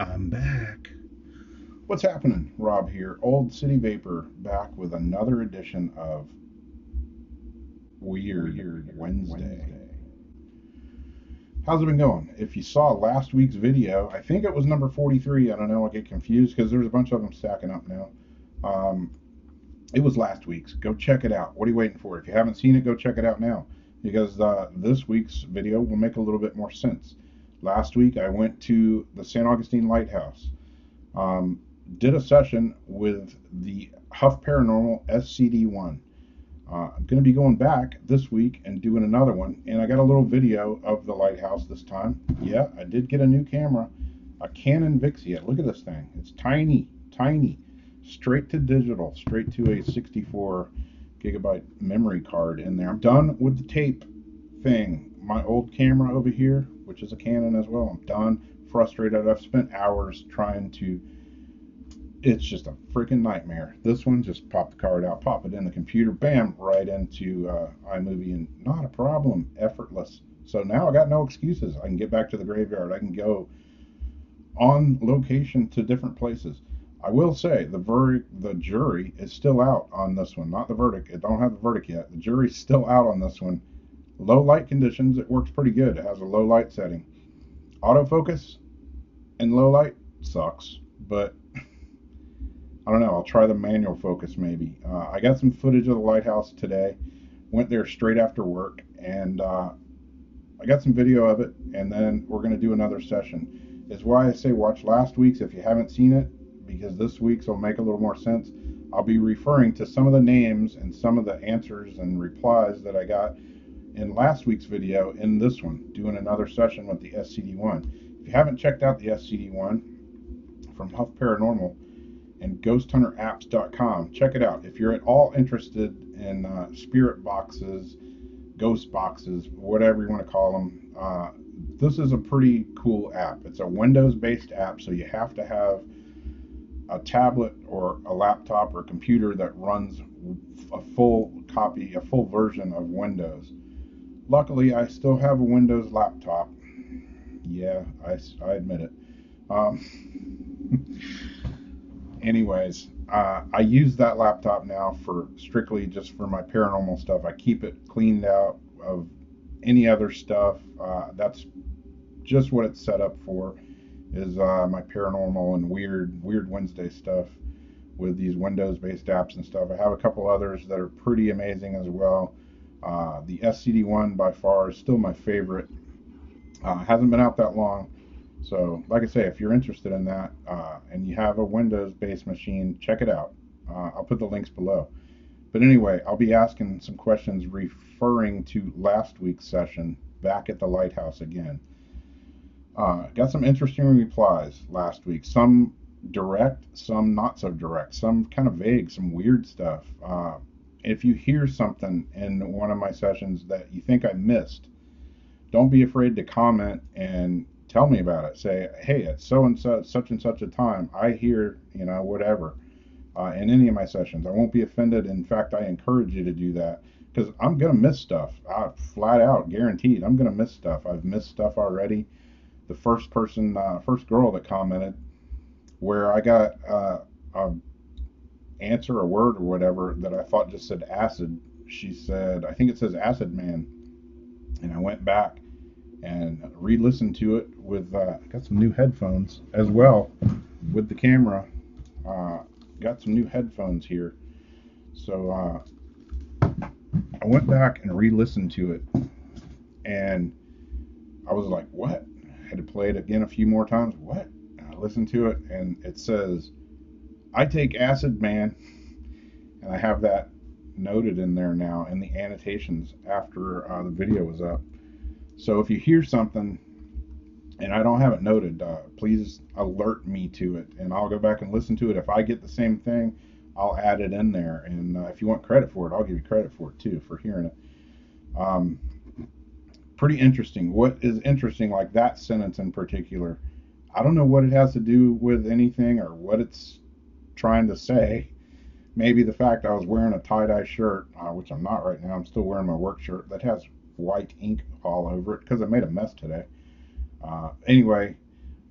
I'm back. What's happening? Rob here, Old City Vapor, back with another edition of Weird Wednesday. How's it been going? If you saw last week's video, I think it was number 43. I don't know, I get confused because there's a bunch of them stacking up now. Um, it was last week's. Go check it out. What are you waiting for? If you haven't seen it, go check it out now because this week's video will make a little bit more sense. Last week, I went to the San Augustine Lighthouse. Um, did a session with the Huff Paranormal SCD-1. I'm going to be going back this week and doing another one, and I got a little video of the lighthouse this time. Yeah, I did get a new camera, a Canon Vixia. Look at this thing. It's tiny, tiny. Straight to digital, straight to a 64 gigabyte memory card in there. I'm done with the tape thing. My old camera over here, which is a Canon as well, I'm done. Frustrated. I've spent hours trying to. It's just a freaking nightmare. This one, just pop the card out, pop it in the computer, bam, right into iMovie, and not a problem, effortless. So now I got no excuses. I can get back to the graveyard. I can go on location to different places. I will say the jury is still out on this one, not the verdict. It don't have the verdict yet. The jury's still out on this one. Low light conditions, it works pretty good. It has a low light setting. Autofocus in low light sucks, but I don't know. I'll try the manual focus maybe. I got some footage of the lighthouse today. Went there straight after work, and I got some video of it. And then we're going to do another session. Is why I say watch last week's if you haven't seen it, because this week's will make a little more sense. I'll be referring to some of the names and some of the answers and replies that I got in last week's video in this one, doing another session with the SCD-1. If you haven't checked out the SCD-1 from Huff Paranormal and ghosthunterapps.com. Check it out. If you're at all interested in spirit boxes, ghost boxes, whatever you want to call them, this is a pretty cool app. It's a Windows-based app, so you have to have a tablet or a laptop or a computer that runs a full copy, a full version of Windows. Luckily, I still have a Windows laptop. Yeah, I admit it. Anyways, I use that laptop now for strictly just for my paranormal stuff. I keep it cleaned out of any other stuff. That's just what it's set up for, is my paranormal and weird Wednesday stuff with these Windows-based apps and stuff. I have a couple others that are pretty amazing as well. The SCD-1 by far is still my favorite. Hasn't been out that long. So, like I say, if you're interested in that and you have a Windows-based machine, check it out. I'll put the links below. But anyway, I'll be asking some questions referring to last week's session back at the Lighthouse again. Got some interesting replies last week. Some direct, some not so direct, some kind of vague, some weird stuff. If you hear something in one of my sessions that you think I missed, don't be afraid to comment and tell me about it. Say, hey, it's so and such and such a time. I hear, whatever, in any of my sessions. I won't be offended. In fact, I encourage you to do that because I'm going to miss stuff. Flat out, guaranteed. I'm going to miss stuff. I've missed stuff already. The first girl that commented, where I got a answer, a word or whatever that I thought just said acid. She said, I think it says acid man. And I went back and re-listened to it with got some new headphones as well with the camera. Got some new headphones here, so I went back and re-listened to it, and I was like, "What?" I had to play it again a few more times. What? And I listened to it, and it says, "I take acid, man," and I have that noted in there now in the annotations after the video was up. So if you hear something and I don't have it noted, please alert me to it, and I'll go back and listen to it. If I get the same thing, I'll add it in there. And if you want credit for it, I'll give you credit for it too, for hearing it. Um, Pretty interesting. What is interesting, like that sentence in particular, I don't know what it has to do with anything or what it's trying to say. Maybe the fact I was wearing a tie-dye shirt, which I'm not right now. I'm still wearing my work shirt that has white ink all over it because I made a mess today. Anyway,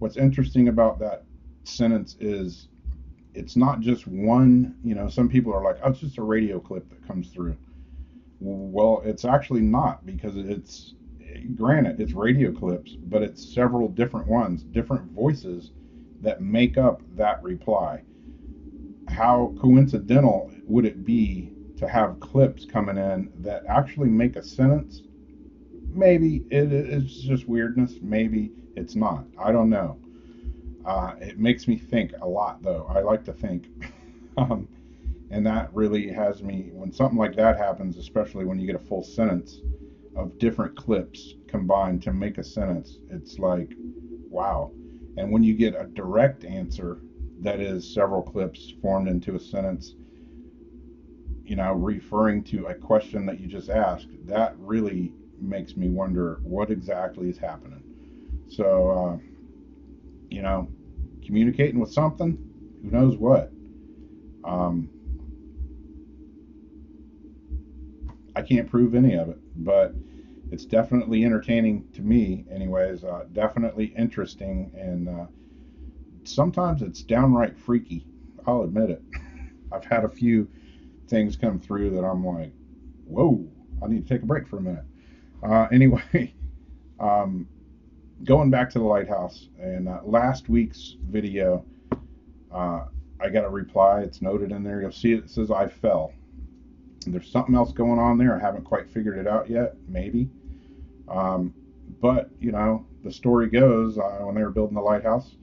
what's interesting about that sentence is it's not just one, some people are like, oh, it's just a radio clip that comes through. Well, it's actually not, because it's, granted, it's radio clips, but it's several different ones, different voices that make up that reply. How coincidental would it be to have clips coming in that actually make a sentence? Maybe it's just weirdness. Maybe it's not. I don't know. It makes me think a lot, though. I like to think. And that really has me, when something like that happens, especially when you get a full sentence of different clips combined to make a sentence, it's like, wow. And when you get a direct answer that is several clips formed into a sentence, referring to a question that you just asked, that really makes me wonder what exactly is happening. So, communicating with something, who knows what. I can't prove any of it, but it's definitely entertaining to me anyways. Definitely interesting, and sometimes it's downright freaky. I'll admit it. I've had a few things come through that I'm like, whoa, I need to take a break for a minute. Anyway, going back to the Lighthouse, and last week's video, I got a reply. It's noted in there. You'll see it says I fell. There's something else going on there. I haven't quite figured it out yet, maybe. But, the story goes, when they were building the lighthouse,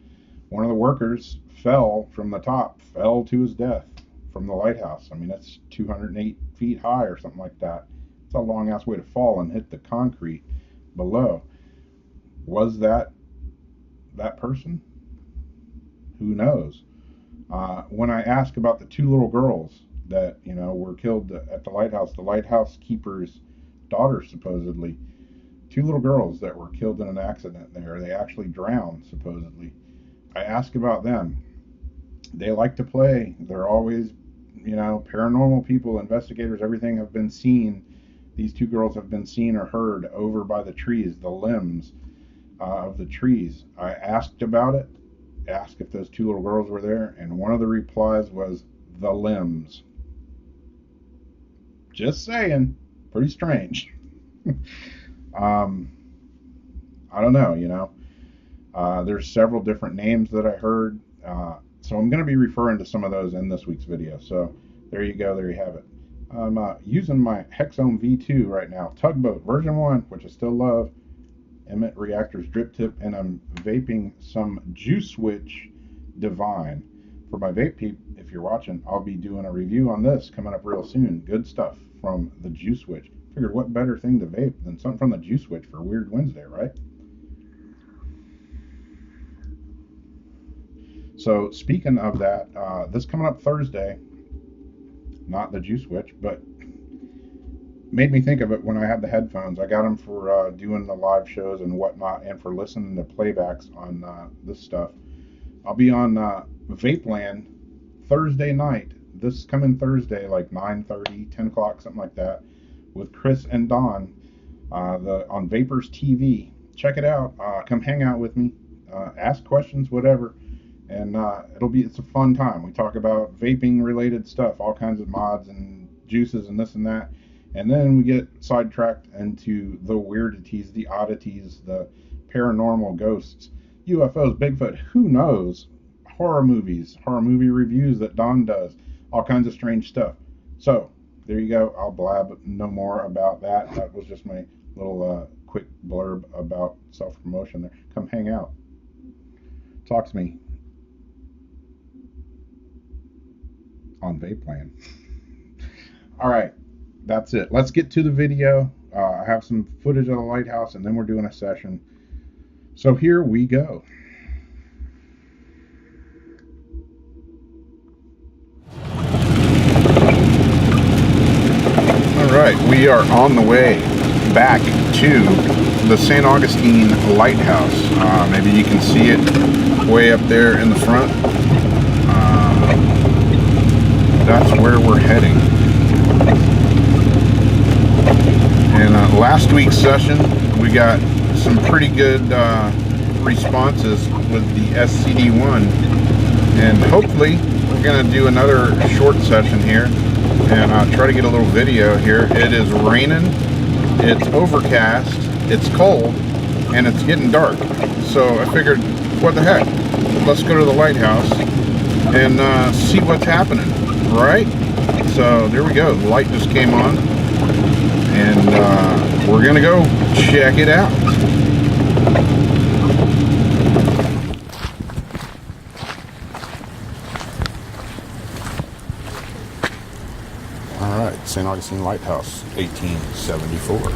one of the workers fell from the top, fell to his death from the lighthouse. I mean, that's 208 feet high or something like that. It's a long-ass way to fall and hit the concrete below. Was that person? Who knows? When I ask about the two little girls that, were killed at the lighthouse keeper's daughter, supposedly, two little girls that were killed in an accident there. They actually drowned, supposedly. I ask about them. They like to play. They're always, paranormal people, investigators, everything have been seen. These two girls have been seen or heard over by the trees, the limbs of the trees. I asked about it, asked if those two little girls were there, and one of the replies was the limbs. Just saying, pretty strange. I don't know, there's several different names that I heard, so I'm going to be referring to some of those in this week's video. So there you go, there you have it. I'm using my Hexome V2 right now, tugboat version 1, which I still love, Emmett Reactors drip tip, and I'm vaping some Juice Switch Divine. For my vape peep, if you're watching, I'll be doing a review on this coming up real soon. Good stuff from the Juice Switch. Figured what better thing to vape than something from the Juice Switch for Weird Wednesday, right? So speaking of that, this coming up Thursday, not the Juice Switch, but made me think of it when I had the headphones. I got them for doing the live shows and whatnot, and for listening to playbacks on this stuff. I'll be on Vapeland Thursday night, this coming Thursday, like 9:30, 10 o'clock, something like that, with Chris and Don on Vapors TV. Check it out. Come hang out with me. Ask questions, whatever. And it's a fun time. We talk about vaping related stuff, all kinds of mods and juices and this and that. And then we get sidetracked into the weirdities, the oddities, the paranormal, ghosts, UFOs, Bigfoot, who knows, horror movies, horror movie reviews that Don does, all kinds of strange stuff. So there you go. I'll blab no more about that. That was just my little quick blurb about self-promotion there. Come hang out. Talk to me on Vapeland. All right, that's it. Let's get to the video. I have some footage of the lighthouse, and then we're doing a session. So here we go. All right, we are on the way back to the St. Augustine Lighthouse. Maybe you can see it way up there in the front. That's where we're heading. And last week's session, we got some pretty good responses with the SCD-1, and hopefully we're going to do another short session here and try to get a little video here. It is raining, it's overcast, it's cold, and it's getting dark. So I figured, what the heck, let's go to the lighthouse and see what's happening, right? So there we go, the light just came on, and we're gonna go check it out. All right, St. Augustine Lighthouse, 1874.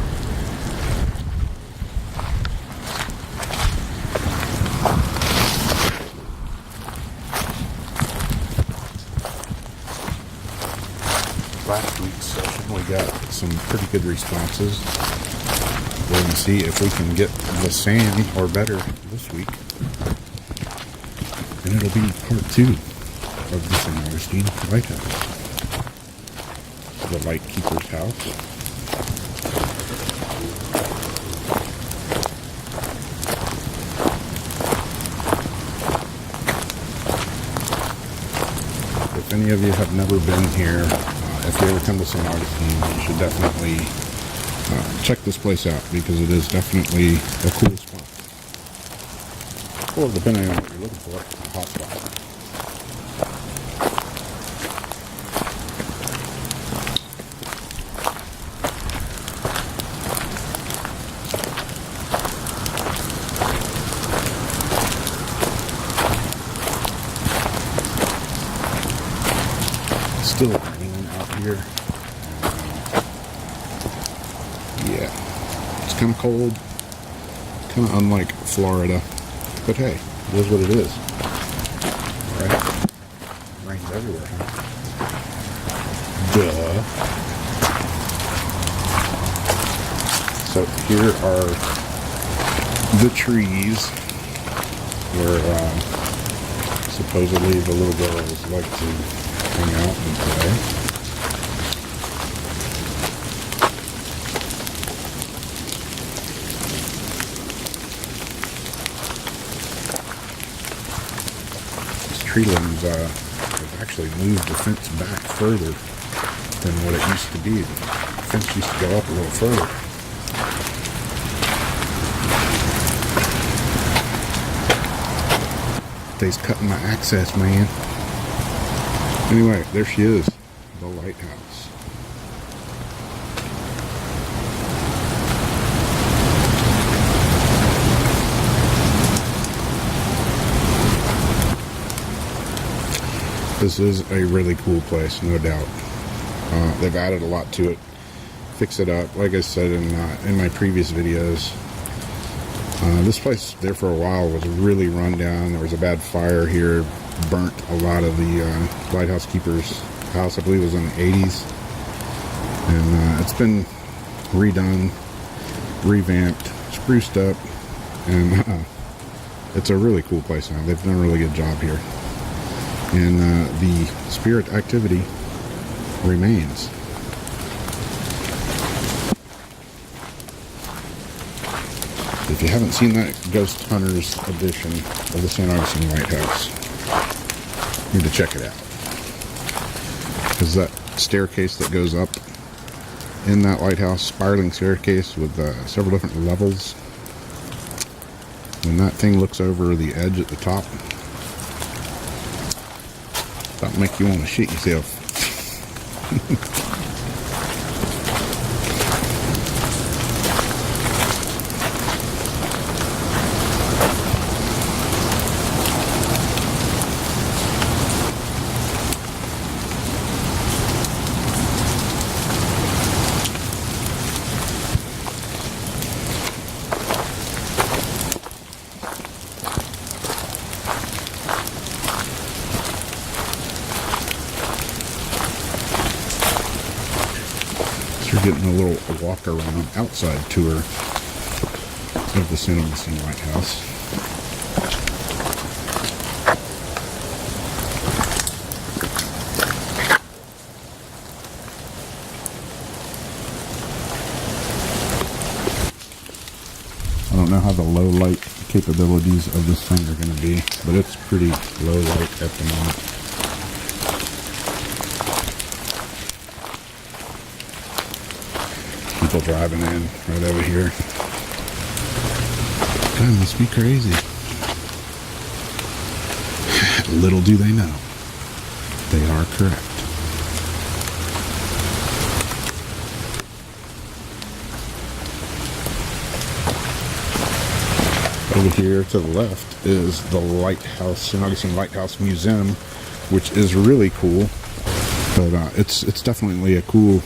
Last week's session, we got some pretty good responses. We're going to see if we can get the same or better this week. And it'll be part 2 of the St. Augustine Lighthouse. The Lightkeeper's house. If any of you have never been here, if you ever come to St. Augustine, you should definitely check this place out, because it is definitely a cool spot. Or depending on what you're looking for, a hot spot. Still raining out here. Yeah, it's kind of cold, kind of unlike Florida, but hey, it is what it is, right? Rains everywhere, huh? Duh. So here are the trees where supposedly the little girls like to hang out and play. These tree limbs have actually moved the fence back further than what it used to be. The fence used to go up a little further. They's cutting my access, man. Anyway, there she is, the lighthouse. This is a really cool place, no doubt. They've added a lot to it, fixed it up. Like I said in my previous videos, this place there for a while was really run down. There was a bad fire here, burnt a lot of the lighthouse keeper's house. I believe it was in the 80s, and it's been redone, revamped, spruced up, and it's a really cool place now. They've done a really good job here, and the spirit activity remains. If you haven't seen that Ghost Hunters edition of the St. Augustine Lighthouse, you need to check it out. Because that staircase that goes up in that lighthouse, spiraling staircase with several different levels, when that thing looks over the edge at the top, that'll make you want to shit yourself. We're getting a little walk around outside tour of the St. Augustine Lighthouse. I don't know how the low light capabilities of this thing are going to be, but it's pretty low light at the moment. People driving in right over here. God, must be crazy. Little do they know, they are correct. Over here to the left is the Lighthouse, St. Augustine Lighthouse Museum, which is really cool. But it's definitely a cool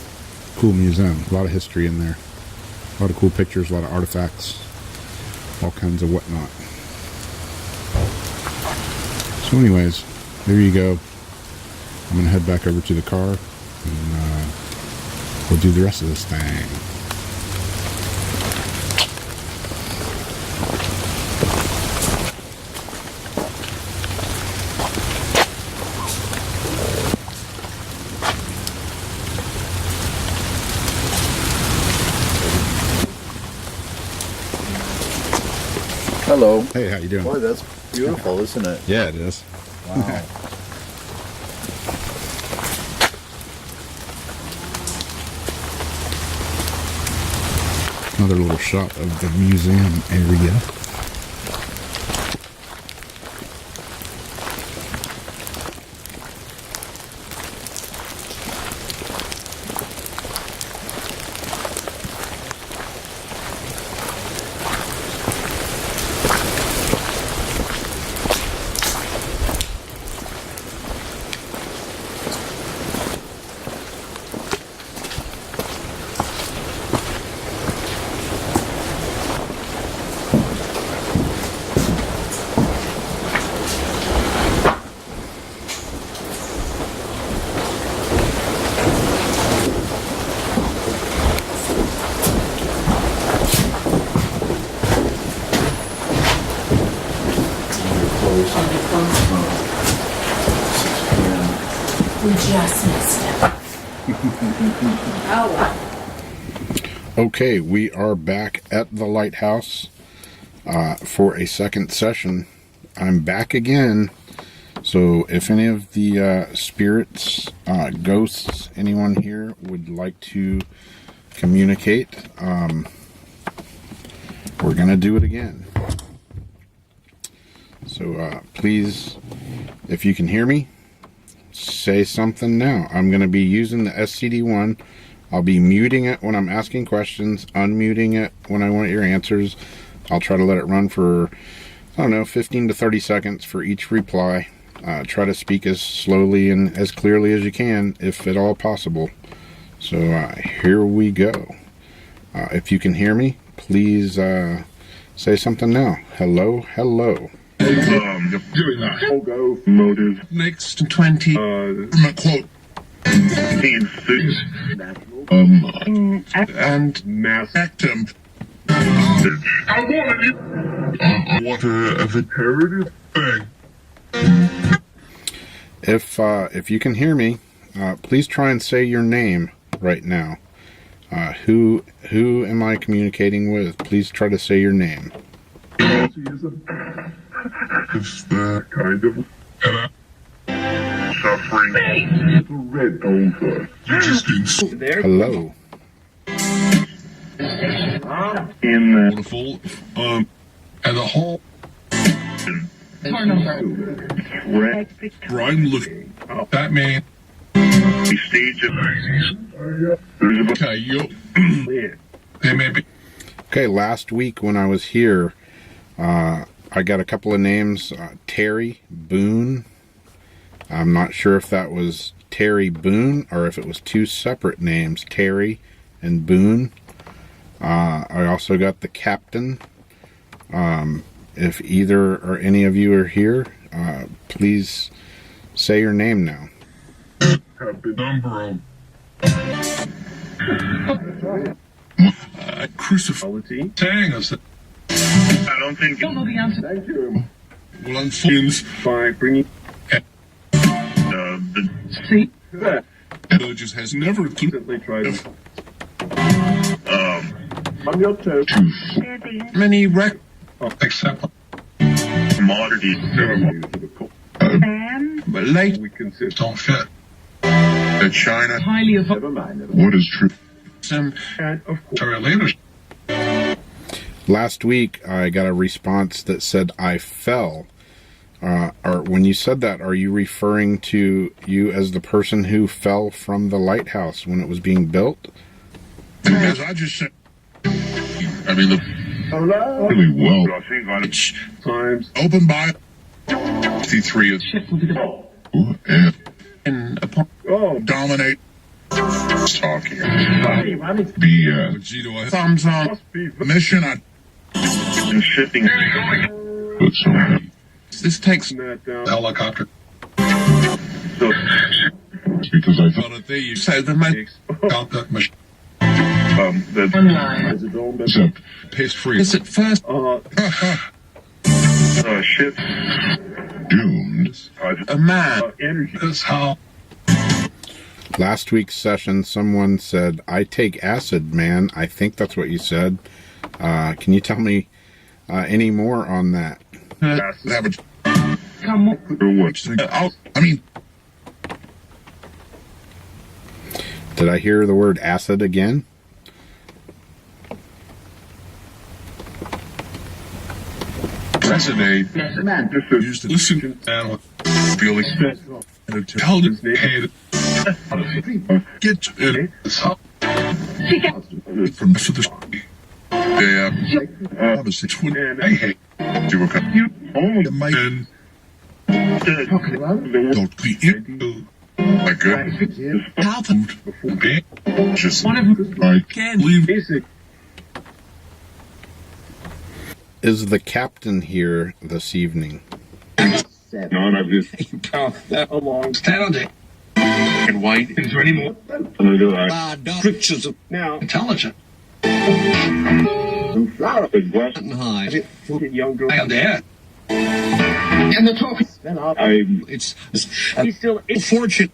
museum. A lot of history in there. A lot of cool pictures, a lot of artifacts, all kinds of whatnot. So anyways, there you go. I'm going to head back over to the car and we'll do the rest of this thing. Hello. Hey, how you doing? Boy, that's beautiful, isn't it? Yeah, it is. Wow. Another little shot of the museum area. We just missed it. Okay, we are back at the Lighthouse for a second session. I'm back again, so if any of the spirits, ghosts, anyone here would like to communicate, we're going to do it again. So please, if you can hear me, say something now. I'm going to be using the SCD-1. I'll be muting it when I'm asking questions, unmuting it when I want your answers. I'll try to let it run for, I don't know, 15 to 30 seconds for each reply. Try to speak as slowly and as clearly as you can, if at all possible. So here we go. If you can hear me, please say something now. Hello, hello. Doing that. I'll go motive. Next 20. Quote. And mass actum. I want a reparative thing. If you can hear me, please try and say your name right now. Who am I communicating with? Please try to say your name. It's the kind of suffering. Red over. You just been there. Hello. In the wonderful and the whole Brian looking that man stage of okay, yo. They may be. Okay, last week when I was here, I got a couple of names. Terry Boone. I'm not sure if that was Terry Boone or if it was two separate names, Terry and Boone. I also got the Captain. If either or any of you are here, please say your name now. Have the number of crucifixion. Saying us that I don't think. Don't know the answer. Thank you. Well, unfolds by bringing the seat that just has never completely tried on your toes. Many except Commodity ceremony for the court. But late we consider don't fit. That China highly of never mind. What is true? Some and of course later. Last week, I got a response that said I fell. Or when you said that, are you referring to you as the person who fell from the lighthouse when it was being built? As I just said, I mean, look, really well. It's times open by 53 and upon dominate. Talking. Be thumbs on mission on shifting. This takes helicopter. So, because I thought that you said the machine. The paste free. Is it first? Ship doomed. A man. Energy. That's how. Last week's session, someone said, I take acid, man. I think that's what you said. Can you tell me any more on that? Come on. I mean, did I hear the word acid again? President used to listen and feeling to tell him get it from the opposite when I hate to a only the man don't be into my good happened just one of them I can't leave basic. Is the captain here this evening? None of this that along Saturday. And white is there any more pictures of now intelligent. Flower is blessed and high. Young girl and dad. And the talk it's he's still fortunate.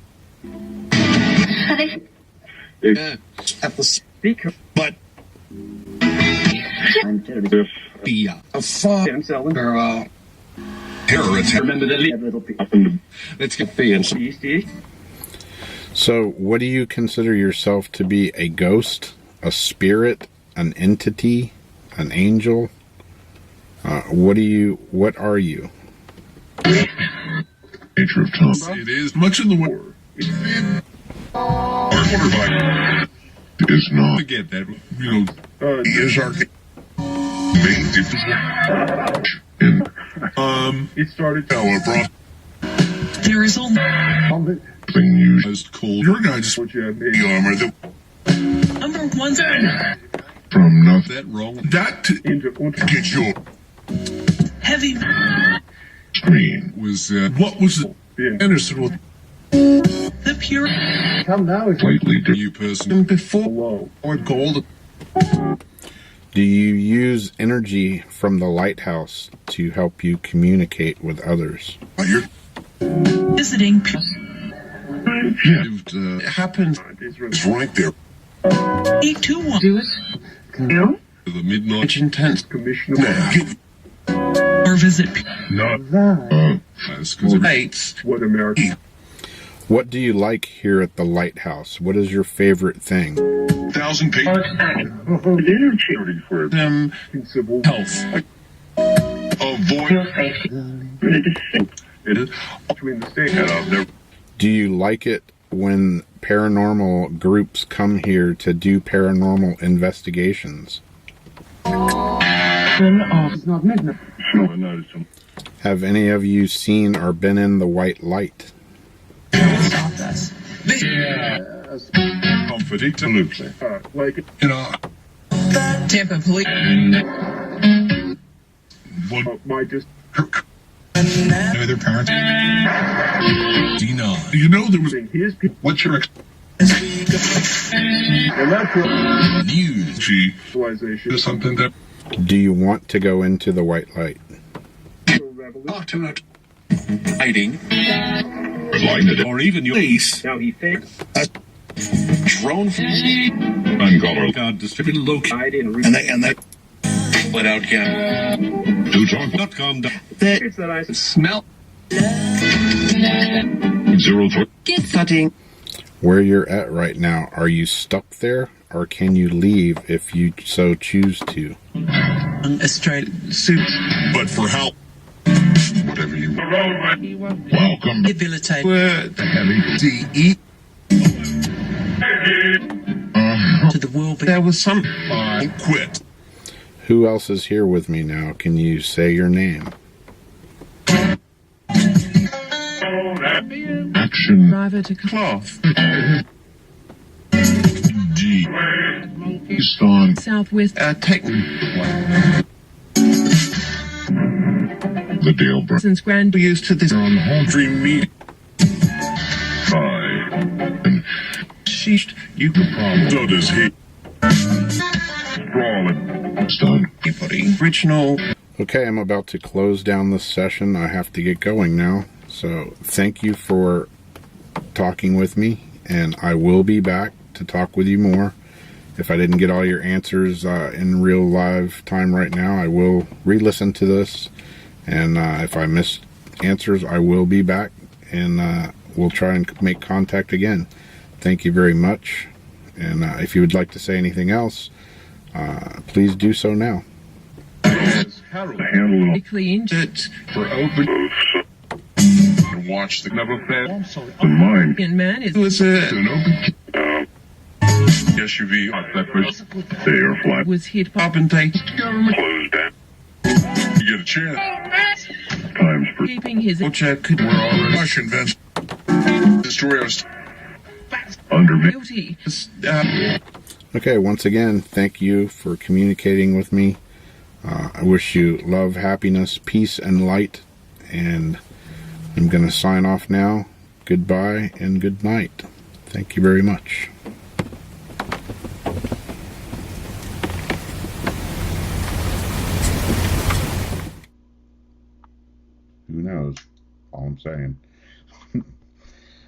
At the speaker, but be a far girl. Terrorists. Remember the let's get the So, what do you consider yourself to be? A ghost, a spirit, an entity, an angel? What are you? Nature of Tom. It is much in the war. It is not. Forget that. You know, is our main difference. It started. There is only thing you just called your guys' armor. Number one From nothing that wrong. That to get your heavy screen was what was it? Anderson with the pure. Come now, slightly new person before low or gold. Do you use energy from the lighthouse to help you communicate with others? You're visiting. It happened. It's right there. 821. Do it. No. The midnight intense commissioner. Or visit. No. That's because it hates what America. What do you like here at the lighthouse? What is your favorite thing? 1,000 people. Charity for them in civil health. Avoid it is between the state and Do you like it when paranormal groups come here to do paranormal investigations? It's not midnight. Have any of you seen or been in the white light? Stop us. Absolutely. Like, you know. Tampa police. What my just. No, their parents. Deny. You know there was his people. What's your and that's news. Civilization is something that. Do you want to go into the white light? Hiding. Or even your face. Now he thinks a drone from God distributed located and they Let out cat. DoTalk.com. There's that I smell. 03. Get cutting. Where you're at right now, are you stuck there, or can you leave if you so choose to? A straight suit. But for help. Whatever you want. Welcome. Debilitate. Word. Heavy D-E. To the world. There was some. Quit. Who else is here with me now? Can you say your name? Action. Private to Cloth. D. Easton. Southwest. The Dale Brothers. Since Grand Used to this on home dream meet. Sheesh, you could probably. So does he. Brawling. Stone. Original. Okay, I'm about to close down this session. I have to get going now. So thank you for talking with me, and I will be back to talk with you more. If I didn't get all your answers in real live time right now, I will re-listen to this, and if I missed answers, I will be back, and we'll try and make contact again. Thank you very much, and if you would like to say anything else, please do so now. Handle clean. it for open. Watch the never fail. The mind. In man is Was an open SUV. They are flat. was hit Up and take. Closed down. You get a chance. Times for keeping his check. We're already Russian vents. Destroyers. Under me. guilty. Okay, once again, thank you for communicating with me. I wish you love, happiness, peace, and light, and I'm going to sign off now. Goodbye and good night. Thank you very much. Who knows? All I'm saying.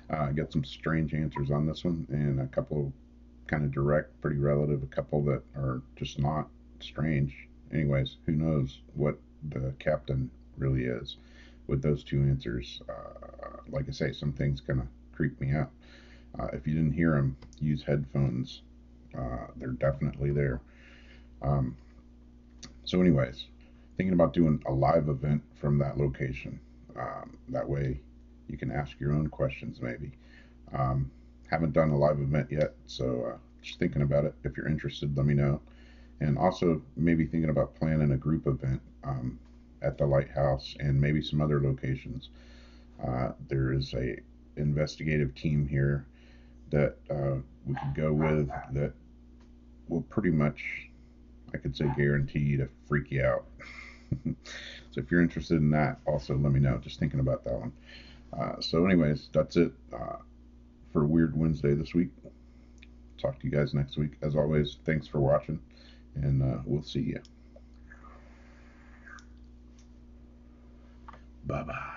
I got some strange answers on this one, and a couple kind of direct, pretty relative, a couple that are just not strange. Anyways, who knows what the captain really is with those two answers. Like I say, some things kind of creep me out. If you didn't hear them, use headphones. They're definitely there. So anyways, thinking about doing a live event from that location. That way you can ask your own questions maybe. Haven't done a live event yet, so just thinking about it. If you're interested, let me know. And also maybe thinking about planning a group event at the Lighthouse and maybe some other locations. There is a investigative team here that we could go with that will pretty much, I could say, guarantee to freak you out. So if you're interested in that, also let me know. Just thinking about that one. So anyways, that's it for Weird Wednesday this week. Talk to you guys next week. As always, thanks for watching, and we'll see you. Bye-bye.